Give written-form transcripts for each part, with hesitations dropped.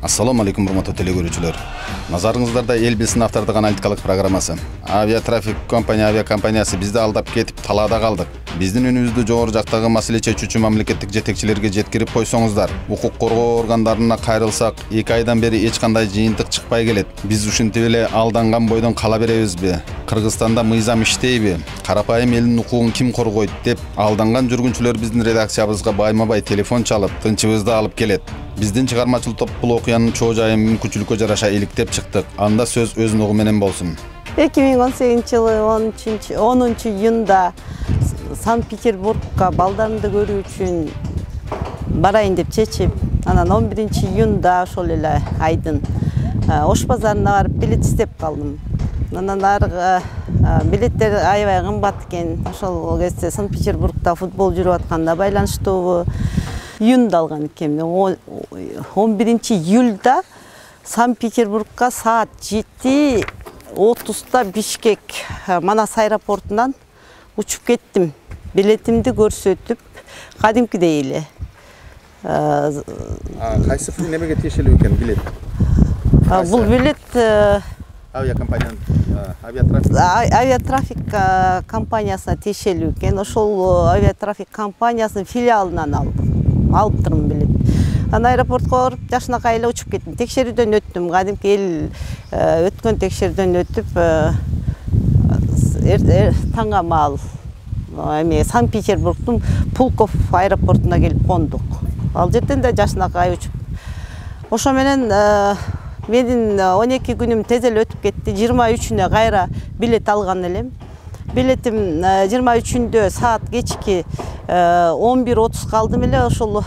Assalamu alaikum урматтуу теле көрүүчүлөр. Назарыңыздарда эл билсин автордук аналитикалык программасы. Авиатрафик авиакомпаниясы бизди алдап кетип талаада калдык. Биздин үнүбүздү жогору жактагы маселе чечүүчү мамлекеттик жетекчилерге жеткирип койсоңуздар, укук коргоо органдарына кайрылсак, 2 айдан бери эч кандай жыйынтык чыкпай келет. Биз ушинтип эле алданган бойдон кала беребизби? Кыргызстанда мыйзам иштейби? Карапайым элдин укугун ким коргойт деп алданган жүргүнчүлөр биздин редакциябызга байма-бай телефон чалып, тынчыбызды алып келет. Биздин чыгармачыл топ бул окуянын чоо жайын мүмкүнчүлүккө жараша иликтеп чыктык. Анда сөз өзүнүн угу менен болсун. 2018-жылы 10 июнда Санкт-Петербургка балдарымды көрүү үчүн барайын деп чечип, анан 11 июнда ошол эле айдын Ош базарына барып билет издеп калдым. Анан аркы билеттер аябай кымбат экен. Ошол кезде Санкт-Петербургда футбол жүрүп атканда байланыштуу июнда алган экен. 11 июлда Санкт-Петербургка саат 7:30-да Бишкек Манас аэропортунан учуп кеттим. Билетимди көрсөтүп, кадимкидей эле. Кайсы немеге тиешелүү экен билет? Бул билет авиатрафик компаниясына тиешелүү экен. Ошол авиатрафик компаниясынын филиалынан алыптырмын билет. Аны аэропортко барып, жашынакай эле учуп кеттим. Текшерүүдөн өттүм. Кадимки эл өткөн текшерүүдөн өтүп, таңга маал Санкт-Петербургдун Пулков аэропортуна келип кондук. Ал жерден да жашынакай учуп. Ошо менен менин 12 күнүм тез эле өтүп кетти. 23-үнө кайра билет алган элем. Билетим 23-үндө саат кечки 11:30 калдым эле. Ошол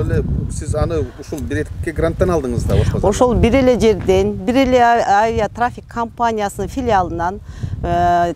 эле сиз аны ушул билетке гранттан алдыңыз да, Ош базарынан? Ошол бир эле жерден, бир эле авиатрафик компаниясынын филиалынан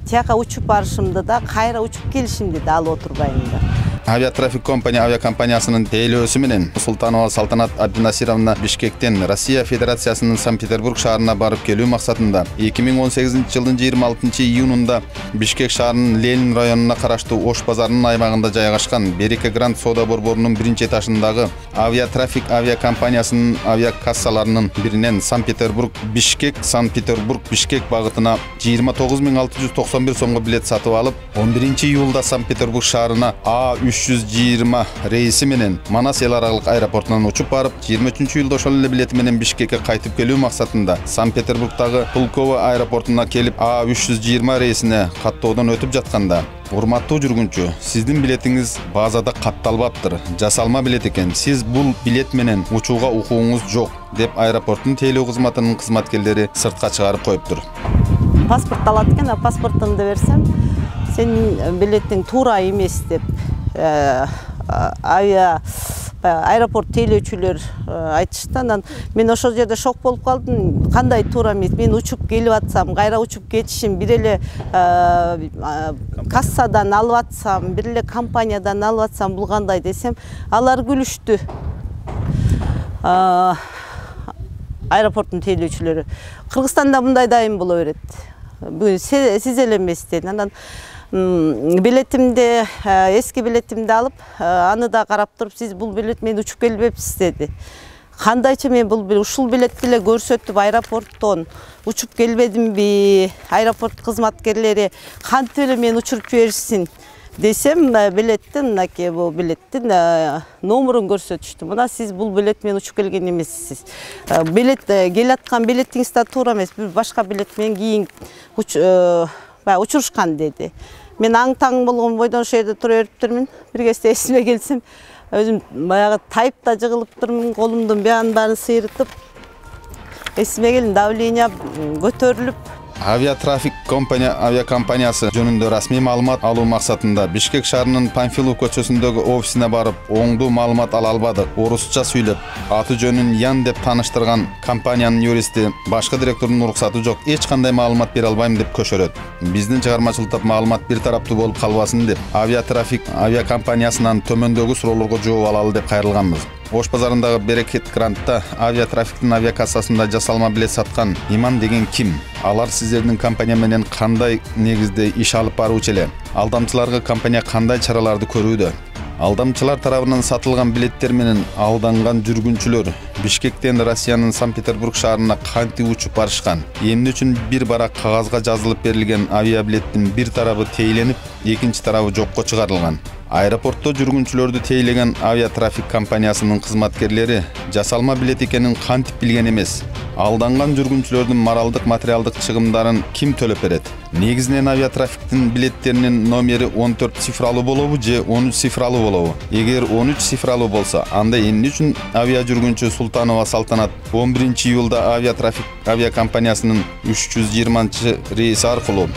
тияка учуп барышымды да, кайра учуп келишимди да алып отурбайм да. Авиатрафик авиакомпаниясынын тейлөөсү менен Султанова Салтанат Абдинасировна Бишкектен Россия Федерациясынын Санкт-Петербург шаарына барып келүү максатында 2018-жылдын 26 июнунда Бишкек шаарынын Ленин районуна караштуу Ош базарынын аймагында жайгашкан Береке Гранд соода борборунун биринчи этажындагы Авиатрафик авиакомпаниясынын авиакассаларынын биринен Санкт-Петербург Бишкек багытына 29691 сомго билет сатып алып, 11 июлда Санкт-Петербург шаарына A320 рейси менен Манас эл аралык аэропортунан учуп барып, 23 июлда ошол эле билети менен Бишкекке кайтып келүү максатында Санкт-Петербургдагы Пулково аэропортуна келип A320 рейсине каттоодон өтүп жатканда, урматтуу жүргүнчү, сиздин билетиңиз базада катталбаптыр, жасалма билет экен. Сиз бул билет менен учууга укугуңуз жок деп аэропорттун тейлөө кызматынын кызматкерлери сыртка чыгарып коюптур. Паспорт алат экен, паспортуңду берсем, сенин билетиң туура эмес деп аэропорт тейлөөчүлөр айтышты. Анан мен ошол жерде шок болуп калдым. Кандай туура эмес? Мен учуп келип атсам, кайра учуп кетишим, бир эле кассадан алып атсам, бир эле компаниядан алып атсам, бул кандай десем, алар күлүштү. Аэропорттун тейлөөчүлөрү. Кыргызстанда мындай дайым боло берет. Бүгүн сиз эле эмес dedi. Анан билетимди, эски билетимди алып, аны да карап туруп, сиз бул билет мен учуп келбепсиз dedi. Кандайча мен ушул билетти эле көрсөтүп аэропорттон учуп келбедимби? Аэропорт кызматкерлери кантип эле мен учуруп жиберсин десем, билеттин, бул билеттин номерун көрсөтүштү. Мына сиз бул билет менен учуп келген эмессиз. Билет келаткан билетиңиз да туура эмес, бир башка билет менен кийин учурушкан dedi. Мен аң-таң болгон бойдон ошол жерде тура бериптирмин. Бир кезде эсиме келсем, өзүм баягы тайпта жыгылыптырмын, колумдун баарын сыйрытып, эсиме келди, давление көтөрүлүп. Авиатрафик авиакомпаниясы жөнүндө расмий маалымат алуу максатында Бишкек шаарынын Панфилов көчөсүндөгү офисине барып, оңдуу маалымат ала албадык. Орусча сүйлөп, аты жөнүн Ян деп тааныштырган компаниянын юристи башкы директордун уруксаты жок, эч кандай маалымат бере албайм деп көшөрөт. Биздин чыгармачыл топ маалымат бир тараптуу болуп калбасын деп, Авиатрафик авиакомпаниясынан төмөндөгү суроолорго жооп алалы деп кайрылганбыз. Ош базарындагы Берекет Грандта авиатрафиктин авиакассасында жасалма билет саткан Иман деген ким? Алар сиздердин компания менен кандай негизде иш алып баруучу эле? Алдамчыларга компания кандай чараларды көрүүдө? Алдамчылар тарабынан сатылган билеттер менен алданган жүргүнчүлөр Бишкектен Россиянын Санкт-Петербург шаарына кантип учуп барышкан? Эмне үчүн бир барак кагазга жазылып берилген авиабилеттин бир тарабы тейленип, экинчи тарабы жокко чыгарылган? Аэропортто жүргүнчүлөрдү тейлеген авиатрафик компаниясынын кызматкерлери жасалма билет экенин кантип билген эмес? Алданган жүргүнчүлөрдүн моралдык материалдык чыгымдарын ким төлөп берет? Негизинен авиатрафиктин билеттеринин номери 14 цифралуу болобу же 13 цифралуу болобу? Эгер 13 цифралуу болсо, анда эмне үчүн авиа жүргүнчү Султанова Салтанат 11-июлда авиатрафик авиакомпаниясынын 320 рейси аркылуу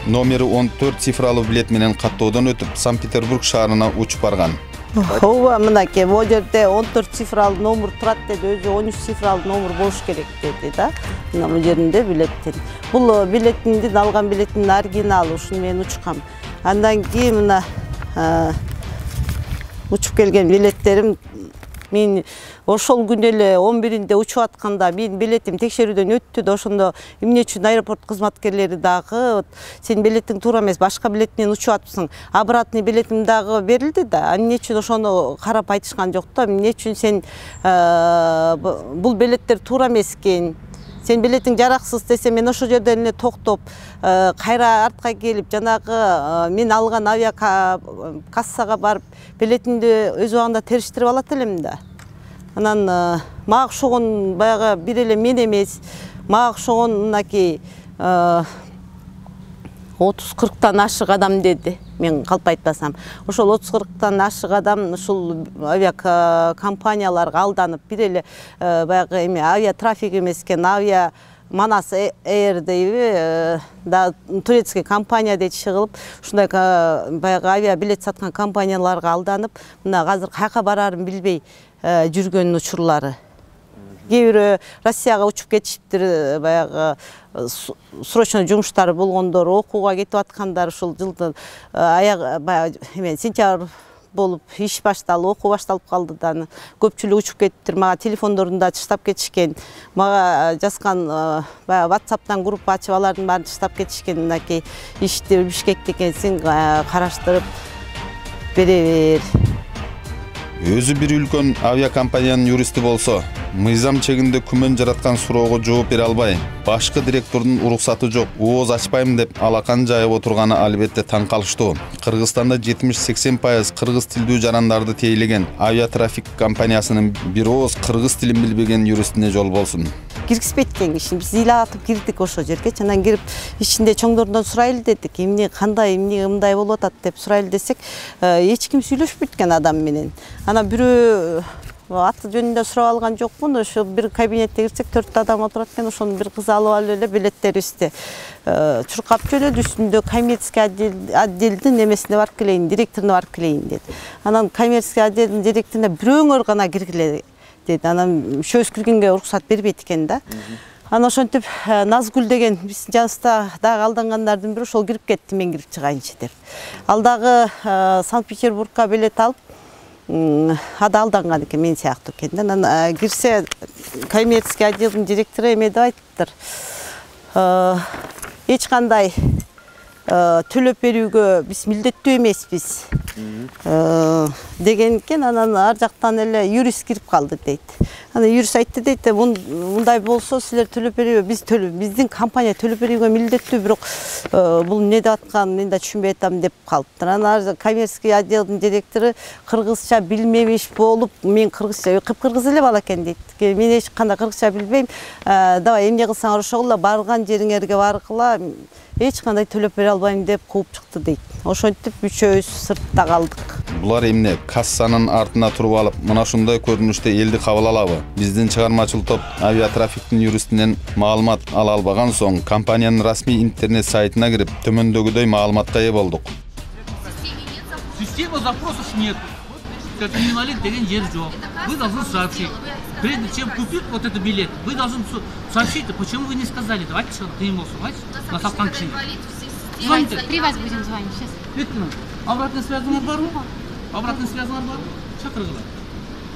номери 14 цифралуу билет менен каттоодон өтүп Санкт-Петербург шаарына учуп барган? Ооба, мынакей, бул жерде 14 цифралуу номер турат деди, өзү 13 цифралуу номер болуш керек деди да. Мына бул жеринде билеттин. Бул билетиндин алган билетинин оригиналы, ушуну мен учкам. Андан кийин мына учуп келген билеттерим мен ошол күнү эле 11-inde учуп атканда мен билетим текшерүүдөн өттү да, ошондо эмне үчүн аэропорт кызматкерлери дагы сен билетиң туура эмес, башка билет менен учуп атыпсың, обратный билетим дагы берилди да, эмне үчүн ошону карап айтышкан жок да, эмне үчүн сен бул билеттер туура эмес экен, сен билетиң жараксыз десе, мен ошол жерден эле токтоп кайра артка келип жанагы мен алган авиа кассага барып билетимди өз убагында териштирип алат элем да. Анан мага окшогон баягы бир эле мен эмес, мага окшогон мынакей 30-40тан ашык адам деди, мен калп айтпасам. Ошол 30-40тан ашык адам ушул авиакомпанияларга алданып, бир эле баягы эме авиа трафик эмес экен, авиа Манас Эйр дейби, да турецкий компания деп чыгылып, ушундай баягы авиа билет саткан компанияларга алданып, мына азыр каяка барарын билбей жүргөн учурлары. Кээ бирөө Россияга учуп кетишиптир, баягы срочно жумуштары болгондор, окууга кетип аткандар, ушул жылдын баягы эме сентябрь болуп иш башталып, окуу башталып калды да, көпчүлүк учуп кеттир. Мага телефондорун да таштап кетишкен. Мага жазган баягы WhatsApp'тан группа ачып алардын баарын таштап кетишкен. Мынакей ишти Бишкекте экенсиң, караштырып бере бер. Өзү бир үлкөн авиакомпаниянын юристи болсо, мыйзам чегинде күмөн жараткан суроого жооп бере албай, башкы директордун уруксаты жок, ооз ачпайм деп алакан жайып отурганы албетте таң калыштуу. Кыргызстанда 70-80% кыргыз тилдүү жарандарды тейлеген авиатрафик компаниясынын бир ооз кыргыз тилин билбеген юристине жол болсун. Киргизбейт экен киши. Биз ыйлатып кирдик ошол жерге. Анан кирип ичинде чоңдордон сурайлы дедик. Эмне кандай, эмне мындай болуп атат деп сурайлы десек, эч ким сүйлөшпөйт экен адам менен. Анан бирөө аты жөнүндө сурап алган жокмун. Ошо бир кабинетте кирсек 4 адам отурат экен. Ошону бир кыз алып алып эле билеттерибизди чуркап жөнөдү. Үстүндө коммерческий отделдин немесине барып келейин, директоруна барып келейин деди. Анан коммерческий отделдин директоруна бирөөңөр гана киргиле деди. Анан үшөөбүз киргенге уруксат бербейт экен да. Анан ошентип Назгүл деген биздин жаныбызда дагы алдангандардын бири ошол кирип кетти, мен кирип чыгайынчы деп. Ал дагы Санкт-Петербургка билет алып, ада алданган экен, мен сыяктуу экен. Анан кирсе коммерческий отделдин директору эме деп айттыр. Эч кандай төлөп берүүгө биз милдеттүү эмеспиз деген экен. Анан ар жактан эле юрист кирип калды дейт. Анан юрист айтты дейт, мындай болсо силер төлөп берүүгө, биздин компания төлөп берүүгө милдеттүү, бирок бул эмне деп атканын мен да түшүнбөй атам деп калыптыр. Анан коммерческий отделдин директору кыргызча билмемиш болуп, мен кыргызча кыпкыргыз эле бала экен дейт. Мен эч кандай кыргызча билбейм. Давай эмне кылсаңар ошол барган жериңерге баргыла, эч кандай төлөп бере албайм деп кууп чыкты дейт. Ошентип үчөөбүз сыртта калдык. Булар эмне кассанын артына туруп алып, мына ушундай көрүнүштө элди кабыл алабы? Биздин чыгармачыл топ авиатрафиктин юристинен маалымат ала албаган соң, компаниянын расмий интернет сайтына кирип, төмөндөгүдөй маалыматка ээ болдук. Система запросов нет. Терминалит деген жер жок. Вы должны сообщить. Прежде чем купить вот этот билет, вы должны сообщить, почему вы не сказали. Давайте ты ему на составке. Звоните. При вас будем звонить сейчас. Обратная связь бар мı? Обратная связь бар mı? Çakırgılar.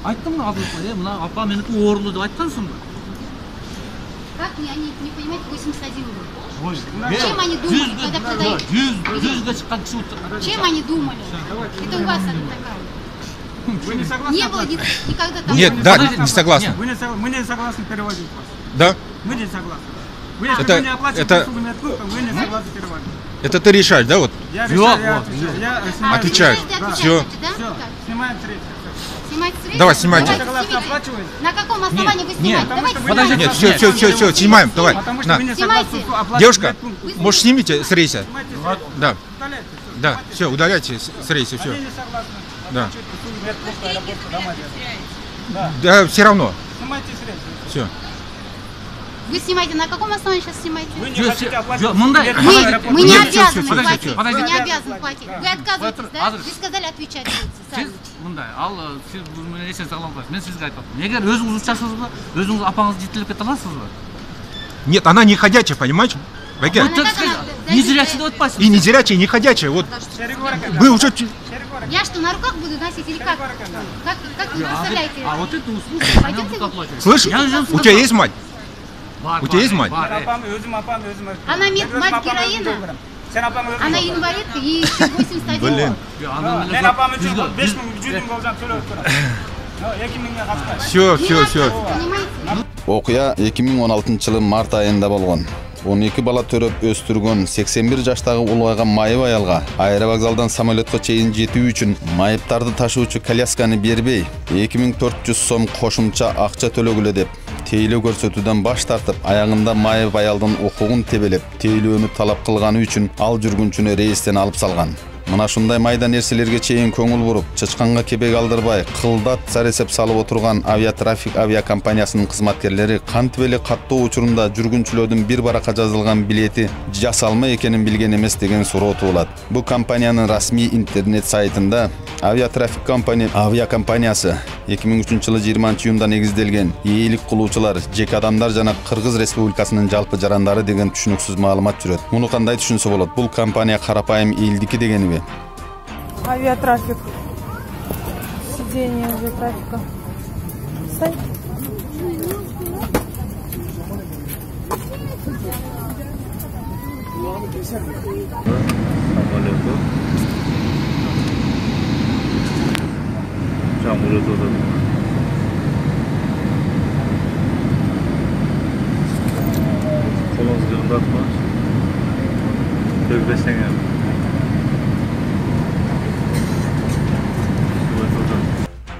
Айттым мына абылыкқа, мына апа менікі орынды деп айтқансың ба? Как они не понимают 81 рубль? Чем они думали, когда продают? Жүзге шыққан кіші. Чем они думали? Это у вас она такая. Вы не согласны? Не было никогда такого. Нет, да, не согласны. Мы не согласны переводить вас. Да? Мы не согласны. Вы, если Это- вы не оплачиваете это- услуги медпункта, вы не согласны переводить. Это ты решаешь, да, вот? Я решаю, я отвечаю. Я снимаю Отвечаешь. Подожди, отвечать Всё. хотите, да? Все, Как? снимаем средства. Снимать средства? Давай, снимайте. Вы Давайте согласны снимите. оплачивать? На каком основании вы нет, снимаете? потому Давайте что вы Подожди, Нет, Нет, все, снимаем, давай. Потому что На. вы не Снимайте. согласны оплачивать Девушка, медпункт. может, снимите с рейса? Снимайте Да, Удаляйте. всё. да, все, удаляйте с рейса, все. Они не согласны Да. оплачивать услуги медпункта, аэропорта, домой. Да. Да, все равно, Снимайте средства. все. Вы снимаете, на каком основании сейчас снимаете? Вы не Всё, хотите всё, оплачивать всё, услуги Мундай, медпункта, Мы, аэропорта, мы не Нет, домой. всё, обязаны всё, подождите, платить. подождите. Вы не обязаны платить. Вы отказываетесь, да? Азыр. Вы сказали отвечать будете сами. Сіз мындай ал сіз мен эсен саглам коесуз мен сизге айтып атам эгер өзүңүз учасызбы өзүңүз апаңызды жетелеп кете аласызбы Нет, она не ходячая, понимаете? Бәке, Она как она? незрячий деп атпайсызбы и не зрячая, и не ходячая, вот вы уже... Я что, на руках буду носить или как? Как вы представляете? а вот это услуга Пойдемте. Слышь, Я уже у тебя есть мать? бар, У тебя есть мать? бар, Апам, өзім апам, өзім айтып Она тұрмын. мать Мен өзім апам, өзім героина? көріп беремін. Сен апам өзің Она көріп бер. инвалидка и еще 81 Блин. год. Мен апам үшін 5 мың, 100 мың болжам төлеп тұрам. 2 мыңға қатыспайды. Все, все, все. Понимаете? Окуя 2016-жылы март айында болгон. 12 бала төрөп өстүргөн 81 жаштагы улгайган майып аялга аэровокзалдан самолетко чейин жетүү үчүн майыптарды ташуучу колясканы бербей 2400 сом кошумча акча төлөгүлө деп тейлөө көрсөтүүдөн баш тартып, аягында майып аялдын укугун тебелеп, тейлөөнү талап кылганы үчүн ал жүргүнчүнү рейстен алып салган. Мына ушундай майда нерселерге чейин көңүл буруп, чычканга кебек алдырбай, кылдат заресеп салып отурган авиатрафик авиакомпаниясынын кызматкерлери кантип эле каттоо учурунда жүргүнчүлөрдүн бир баракка жазылган билети жасалма экенин билген эмес деген суроо туулат. Бул компаниянын расмий интернет сайтында авиатрафик авиакомпаниясы 2003-жылы 20-июнда негизделген ээлик кылуучулар, жеке адамдар жана Кыргыз Республикасынын жалпы жарандары деген түшүнүксүз маалымат жүрөт. Муну кандай түшүнсө болот? Бул компания карапайым элдики дегениби? Авиатрафик. Сиденье авиатрафика. Сайт. Kolunuzda uzatmaz. Dövbesene.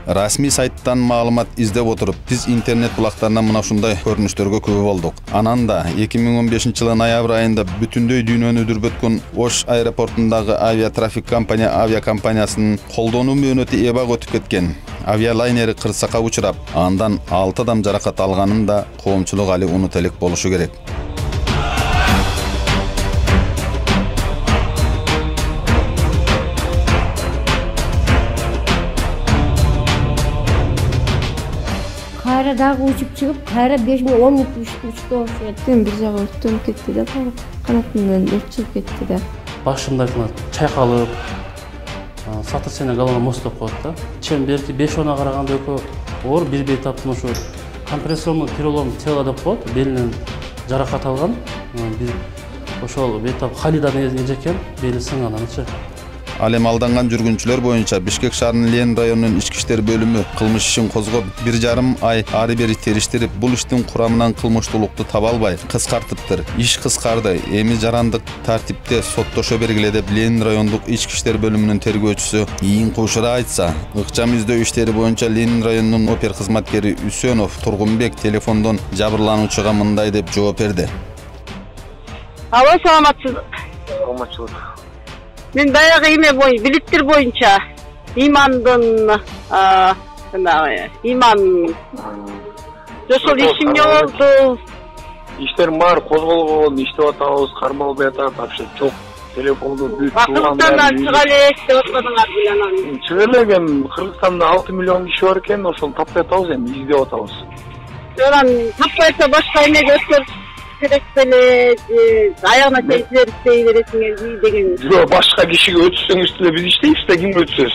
Расмий сайттан маалымат издеп отуруп, биз интернет булактарынан мына ушундай көрүнүштөргө күбө болдук. Анан да 2015-жылы ноябрь айында бүтүндөй дүйнөнү дүрбөткөн Ош аэропортундагы авиатрафик авиакомпаниясынын колдонуу мөөнөтү эбак өтүп кеткен. Авиалайнери кырсакка учурап, андан 6 адам жаракат алганын да коомчулук али унута элек болушу керек. Кайра дагы учуп чыгып, кайра 5 минут 10 минут учупта болуп кетти. Бир жагы өрттөнүп кетти да, канатынан өрт чыгып кетти да. Башымда чайкалып, сотрясение головного мозга деп коет да. Чем берки 5-10 караганда экөө оор бир бейтаптын ошо компрессионный перелом тела деп коет, белинен жаракат алган. Бир ошол бейтап Халидан эжекен, бели сынгананчы. Ал эми алданган жүргүнчүлөр боюнча Бишкек шаарынын Ленин районунун ички иштер бөлүмү кылмыш ишин козгоп 1,5 ай ары бери териштирип, бул иштин курамынан кылмыштуулукту таба албай кыскартыптыр. Иш кыскарды. Эми жарандык тартипте соттошо бергиле деп Ленин райондук ички иштер бөлүмүнүн тергөөчүсү Ийин Кушура айтса, ыкчам издөө иштери боюнча Ленин районунун опер кызматкери Үсөнов Тургунбек телефондон жабырлануучуга мындай деп жооп берди. Алло, саламатсызбы? Саламатчылык. Мен баягы эме билеттер боюнча имандын иман ошол ишим эмне болду? İşler бар, козголгон, иштеп атабыз, кармалбай атат, вообще жок. Телефонду бүт Кыргызстандан чыга элек деп атканыңар билем. чыга элек эми Кыргызстанда 6 миллион киши бар экен, ошол таппай атабыз эми, издеп атабыз. Жана таппайса башка эмеге өтөр керек беле, аягына чейин иштей бересиңер деген. Жок, башка кишиге өтсөңүз деле биз иштейбиз да, кимге өтсөз?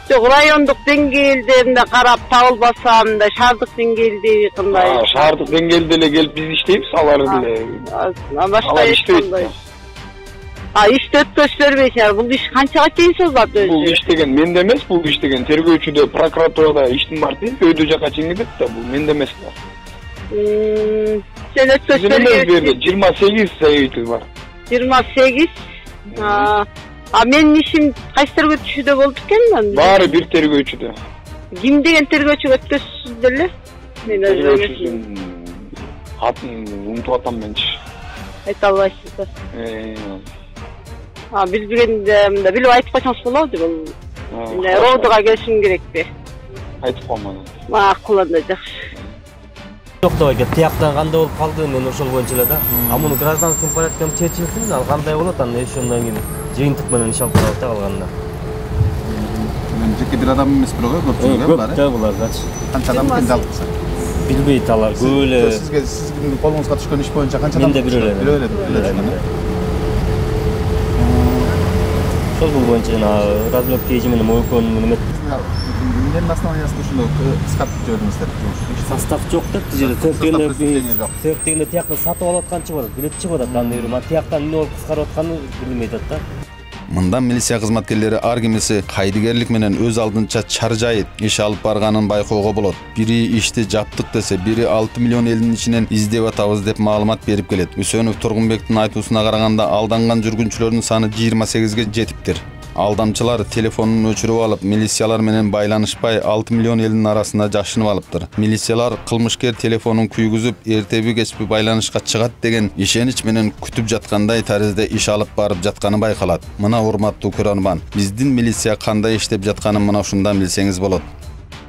Жок, райондук деңгээлдеринде карап табылбаса, мындай шаардык деңгээлде кандай? Шаардык деңгээлде эле келип биз иштейбиз, алар деле. Башка эч кандай. Ишти өткөрүп бербейсиңер. Бул иш канчага чейин созулат өзү? Бул иш деген менде эмес, бул иш деген тергөөчүдө, прокуратурада иштин бар дейт, өйдө жака чейин кетет да, бул менде эмес да. Сен өткөрүп берди, 28 заявитель бар. 28? Менин ишим кайсы тергөөчүдө болду экен? Баары бир тергөөчүдө. Ким деген тергөөчүгө өткөрүпсүздөр эле? Мен Тергөөчүдүн атын унутуп атам менчи. Айта албайсыздар. Билбегенде билип айтып койсоңуз болобу? Бул родуга келишим керекпи? Айтып коймон. Макул анда жакшы. Жок да экен, тияктан кандай болуп калды, мен ошол боюнча эле да. Муну гражданский порядком чечилсин, ал кандай болот, анда еш ондан кийин жыйынтык менен иш алып барабыз да калганда. Жеке бир адам эмес бирок көпчүлүгү бар. Көп да булар. Канча адам кыйналыкса? Билбейт алар, көп эле. Сиздин колуңузга түшкөн иш боюнча канча адам? Менде бирөө эле. Ошол боюнча жана разлётка менен мойкон менен Эмненин основаниясында ушуну кыскартып жибердиңиздер? Состав жок да, цех дегенде тияктан сатып алып атканчы бар, билет чыгып атат, аны тияктан эмне болуп кыскарып атканын билбей атат да. Мындан милиция кызматкерлери ар кимиси кайдыгерлик менен өз алдынча чаржайыт иш алып барганын байкоого болот. Бири ишти жаптык десе, бири 6 миллион элдин ичинен издеп атабыз деп маалымат берип келет. Үсөнов Тургунбектин айтуусуна караганда алданган жүргүнчүлөрдүн саны 28ге жетиптир. Алдамчылар телефонун өчүрүп алып, милициялар менен байланышпай 6 миллион элдин арасында жашынып алыптыр. Милициялар кылмышкер телефонун күйгүзүп, эртеби кечпи байланышка чыгат деген ишенич менен күтүп жаткандай таризде иш алып барып жатканы байкалат. Мына урматтуу көрөрман, биздин милиция кандай иштеп жатканын мына ушундан билсеңиз болот.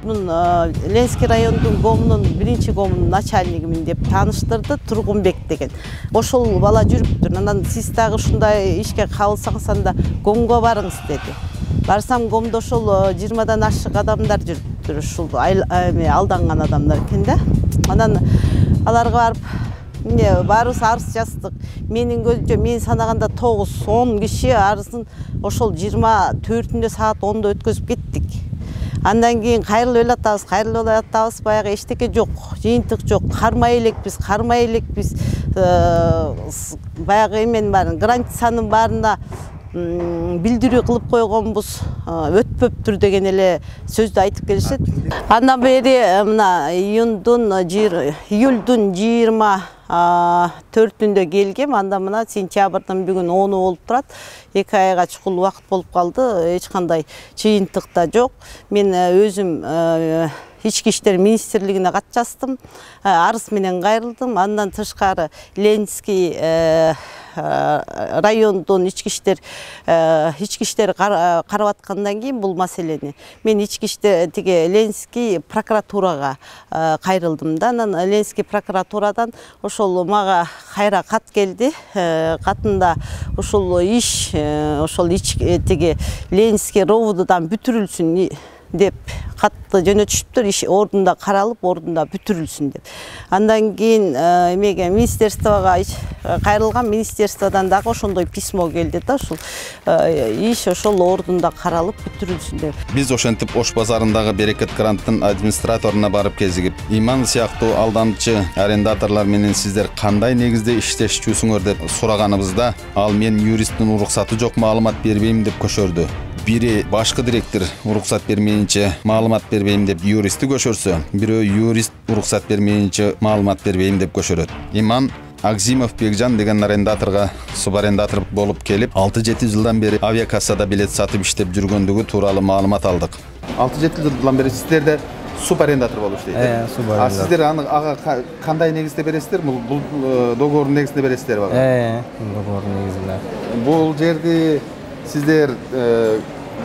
Ленский райондун гомунун биринчи гомунун начальнигимин деп тааныштырды, Тургунбек деген. Ошол бала жүрүптүр. Анан сиз дагы ушундай ишке кабылсаңыз анда гомго барыңыз деди. Барсам гомдо ошол 20дан ашык адамдар жүрүптүр. Ушул алданган адамдар экен да. Анан аларга барып баарыбыз арыз жаздык. Менин көзүмчө мен санаганда 9-10 киши арызын ошол 24-үндө саат 10-да өткөзүп кеттик. Андан кийин кайрылып элатабыз, баягы эчтеке жок, жыйынтык жок, кармай элекпиз. Баягы эменин баарын, границанын баарына билдирүү кылып койгонбуз, өтпөптүр деген эле сөздү айтып келишет. Андан бери мына июлдун 24-үндө келгем, анда мына сентябрдын бүгүн 10-у болуп турат. 2 айга чукул убакыт болуп калды, эч кандай жыйынтык да жок. Мен өзүм Ички иштер министрлигине кат жаздым, арыз менен кайрылдым. Андан тышкары Ленский райондун ички иштер карап аткандан кийин бул маселени мен ички иштер тиги Ленский прокуратурага кайрылдым да. Анан Ленский прокуратурадан ошол мага кайра кат келди. Катында ошол иш ошол тиги Ленский ровдудан бүтүрүлсүн деп катты жөнөтүшүптүр, иш ордунда каралып, ордунда бүтүрүлсүн деп. Андан кийин эмеге министерствого кайрылган, министерстводон дагы ошондой письмо келди да, ошол иш ошол ордунда каралып бүтүрүлсүн деп. Биз ошентип Ош базарындагы Берекет гранттын администраторуна барып кезигип, Иман сыяктуу алдамчы арендаторлор менен сиздер кандай негизде иштешчүсүңөр деп сураганыбызда, ал мен юристтин уруксаты жок, маалымат бербейм деп көшөрдү. Бири башкы директор уруксат бермейинче маалымат бербейм деп юристти көшөрсө, бирөө юрист уруксат бермейинче маалымат бербейм деп көшөрөт. Иман Акзимов Бекжан деген арендаторго субарендатор болуп келип, 6-7 жылдан бери авиакассада билет сатып иштеп жүргөндүгү тууралуу маалымат алдык. 6-7 жылдан бери сиздерде субарендатор болуп иштейт. Субарендатор. Сиздер ага кандай негизде бересиздер? Бул договордун негизинде бересиздер бага? Договордун негизинде. Бул жерди сиздер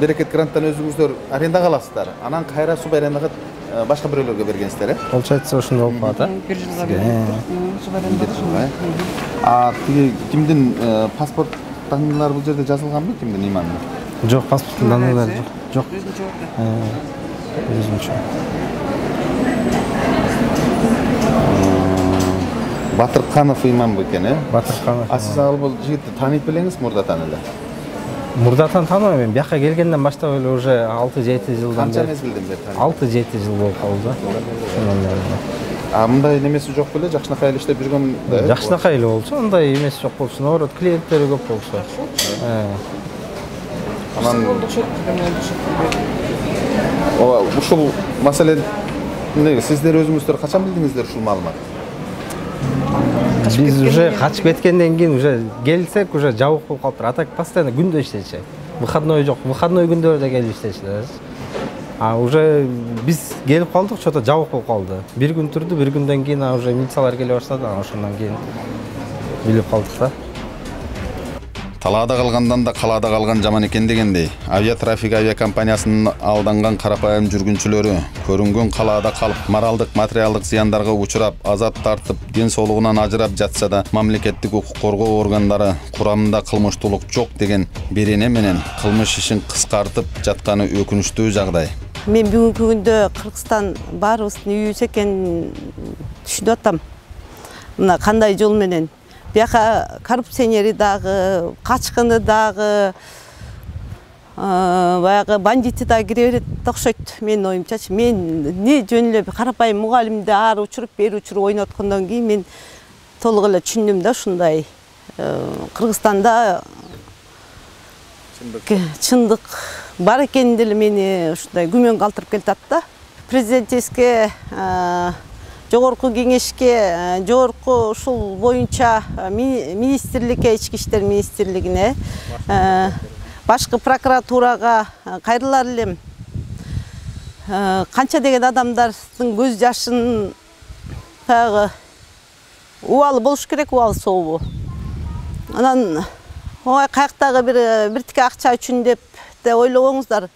Берекет гранттан өзүңүздөр арендага аласыздар. Анан кайра субарендага башка бирөөлөргө бергенсиздер, Получается, ошондой болуп калат, Бир жылга субаренда. Тиги кимдин паспорт данныйлары бул жерде жазылганбы, кимдин, Имандын? Жок, паспорттун данныйлары жок. Өзүнчө. Батырканов Иман бекен, Батырканов. Сиз бул жигитти тааныйт белеңиз, мурдатан эле? Мурдатан тааныбайм, мен бияка келгенден баштап эле уже 6-7 жылдан бери. Канча мезгилден бери тааныйт? 6-7 жыл болуп калды. Ошондон бери. Мындай немеси жок беле, жакшынакай эле иштеп жүргөн. Жакшынакай эле болчу, андай эмеси жок болчу. Наоборот, клиенттери көп болчу. Анан ушул маселени сиздер өзүңүздөр качан билдиңиздер ушул маалымат? Биз уже качып кеткенден кийин уже келсек уже жабык болуп калыптыр. А так постоянно күндө иштечи. Выходной жок. Выходной күндөрдө келип иштечилер. Уже биз келип калдык, что-то жабык болуп калды. Бир күн турду, бир күндөн кийин уже милициялар келе баштады. Ошондон кийин билип калдык да. Талаада калгандан да калаада калган жаман экен дегендей, авиатрафик авиакомпаниясынын алданган карапайым жүргүнчүлөрү көрүнгөн калаада калып, моралдык, материалдык зыяндарга учурап, азап тартып, ден соолугунан ажырап жатса да, мамлекеттик укук коргоо органдары курамында кылмыштуулук жок деген берене менен кылмыш ишин кыскартып жатканы өкүнүчтүү жагдай. Мен бүгүнкү күндө Кыргызстан баарыбыздын үйүбүз экенин түшүнүп атам. Мына кандай жол менен бияка коррупционери дагы, качкыны дагы, баягы бандити да кире берет окшойт менин оюмчачы. Мен не жөн эле карапайым мугалимди ары учуруп, бери учуруп ойноткондон кийин мен толук эле түшүндүм да ушундай Кыргызстанда чындык бар экени деле мени ушундай күмөн калтырып келатат да. Президентке Жогорку кеңешке, жогорку ушул боюнча министрликке, ички иштер министрлигине, башкы прокуратурага кайрылар элем. Канча деген адамдардын көз жашын баягы убалы болуш керек, убалы сообу. Анан каяктагы бир тике акча үчүн деп ойлогоңуздар.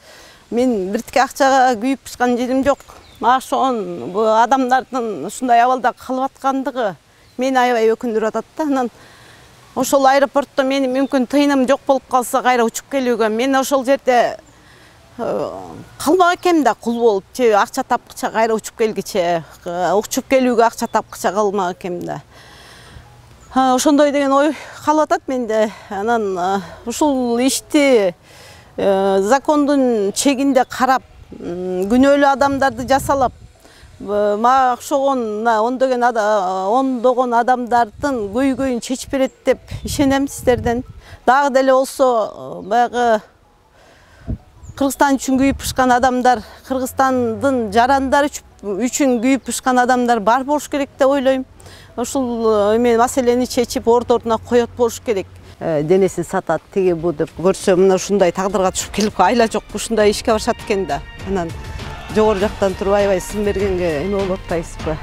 Мен бир тике акчага күйүп пышкан жерим жок. Ошон адамдардын ушундай абалда калып аткандыгы мени аябай өкүндүрүп атат да. Анан ошол аэропортто менин мүмкүн тыйыным жок болуп калса кайра учуп келүүгө мен ошол жерде калмак экенмин да, кул болуп, же акча тапкыча кайра учуп келгиче, учуп келүүгө акча тапкыча калмак экенмин да. Ошондой деген ой калып атат менде. Анан ушул ишти закондун чегинде карап, күнөөлүү адамдарды жасалап, мага окшогон ондогон адамдардын көйгөйүн чечип берет деп ишенем сиздерден. Дагы деле болсо баягы Кыргызстан үчүн күйүп пышкан адамдар, Кыргызстандын жарандары үчүн күйүп пышкан адамдар бар болуш керек деп ойлойм. Ушул маселени чечип ордоруна коет болуш керек. Денесин сатат, тиги бу деп көрсө, мына ушундай тагдырга түшүп келип айла жок, ушундай ишке башат экен да. Анан жогору жактан туруп аябай сын бергенге эме болуп атпайсызбы?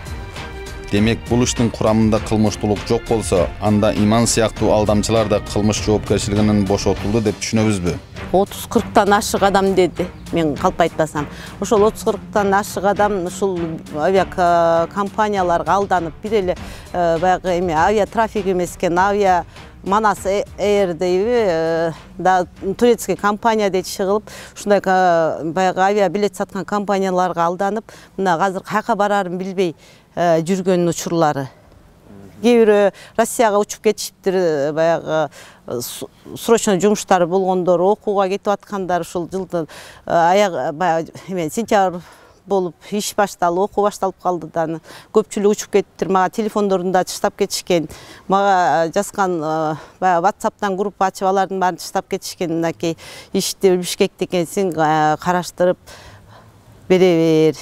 Демек, бул иштин курамында кылмыштуулук жок болсо, анда Иман сыяктуу алдамчылар да кылмыш жоопкерчилигинен бошотулду деп түшүнөбүзбү? 30-40тан ашык адам деди, мен калп айтпасам. Ошол 30-40тан ашык адам ушул авиакомпанияларга алданып, бир эле баягы эме авиатрафик эмес экен, авиа Манас Эйр дейби, да турецкий компания дейт чыгылып, ушундай баягы авиа билет саткан компанияларга алданып, мына азыр каяка барарын билбей жүргөн учурлары. Кээ бирөө Россияга учуп кетишиптир, баягы срочно жумуштары болгондор, окууга кетип аткандар, ушул жылдын баягы сентябрь болуп иш башталып, окуу башталып калды да. Көпчүлүк учуп кетиптир, мага телекондорун да чыштап кетишкен. Мага жазган баягы WhatsApp'тан группа ачып алардын баарын чыштап кетишкен. Мынакей ишти Бишкекте экенсиң, караштырып бере бер.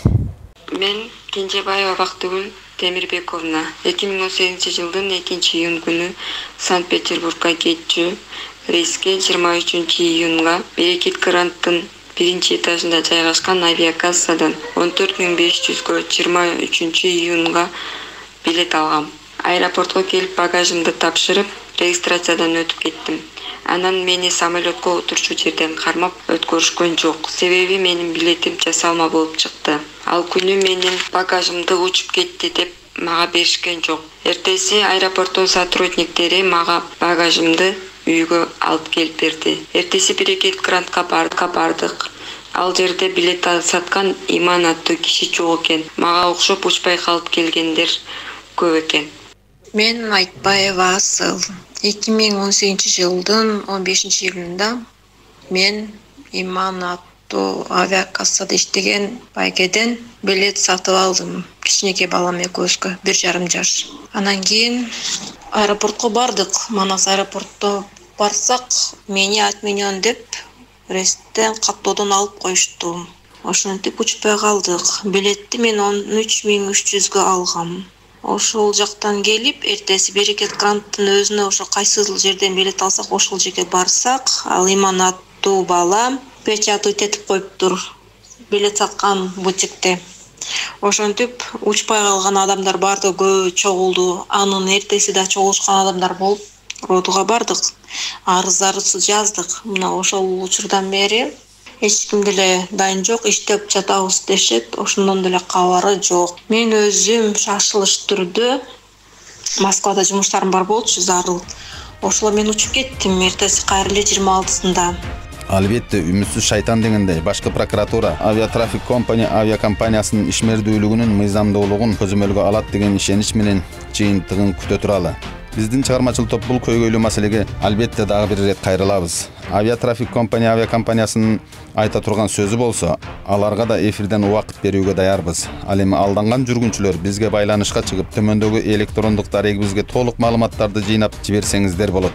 Мен Кенжебаева Бактыгүл Темирбековна 2018 жылдын 2-июнь күнү Санкт-Петербургга кетчү рейске 23 июнга Берекет Гранттын биринчи этажында жайгашкан авиакассадан 14500гө 23 июнга билет алгам. Аэропортко келип багажымды тапшырып, регистрациядан өтүп кеттим. Анан мени самолетко отурчу жерден кармап өткөрүшкөн жок. Себеби менин билетим жасалма болуп чыкты. Ал күнү менин багажымды учуп кетти деп мага беришкен жок. Эртеси аэропорттун сотрудниктери мага багажымды үйгө алып келип берди. Эртеси Берекет Грантка бардык. Ал жерде билет саткан Иман аттуу киши жок экен. Мага окшоп учпай калып келгендер көп экен. Мен Айтбаева Асыл. 2018 жылдын 15 июнунда мен Иман аэропортту авиакассада иштеген байгеден билет сатып алдым. Кичинекей балам экөөбүзгө 1,5 жаш. Анан кийин аэропортко бардык. Манас аэропортто барсак, мени отменен деп ресттен каттоодон алып коюшту. Ошентип учпай калдык. Билетти мен 13.300 алгам. Ошол жактан келип, эртеси Берекет Гранттын өзүнө ошо кайсыл жерден билет алсак, ошол жерге барсак, ал Иман аттуу бала печатать этип коюптур билет саткан бутикте. Ошентип учпай калган адамдар бардыгы чогулду. Анын эртеси да чогулушкан адамдар болуп, родуга бардык. Арыздарыбызды жаздык. Мына ошол учурдан бери эч ким деле дайын жок, иштеп жатабыз дешет, ошондон деле кабары жок. Мен өзүм шашылыш түрдө Москвада жумуштарым бар болчу зарыл. Ошол мен учуп кеттим эртеси кайра эле 26-сында. Албетте, үмүтсүз шайтан дегендей, башкы прокуратура авиатрафик авиакомпаниясынын ишмердүүлүгүнүн мыйзамдуулугун көзөмөлгө алат деген ишенич менен жыйынтыгын күтө туралы. Биздин чыгармачыл топ бул көйгөйлүү маселеге албетте дагы бир ирет кайрылабыз. Авиатрафик авиакомпаниясынын айта турган сөзү болсо, аларга да эфирден убакыт берүүгө даярбыз. Ал эми алданган жүргүнчүлөр бизге байланышка чыгып, төмөндөгү электрондук дарегибизге толук маалыматтарды жыйнап жиберсеңиздер болот.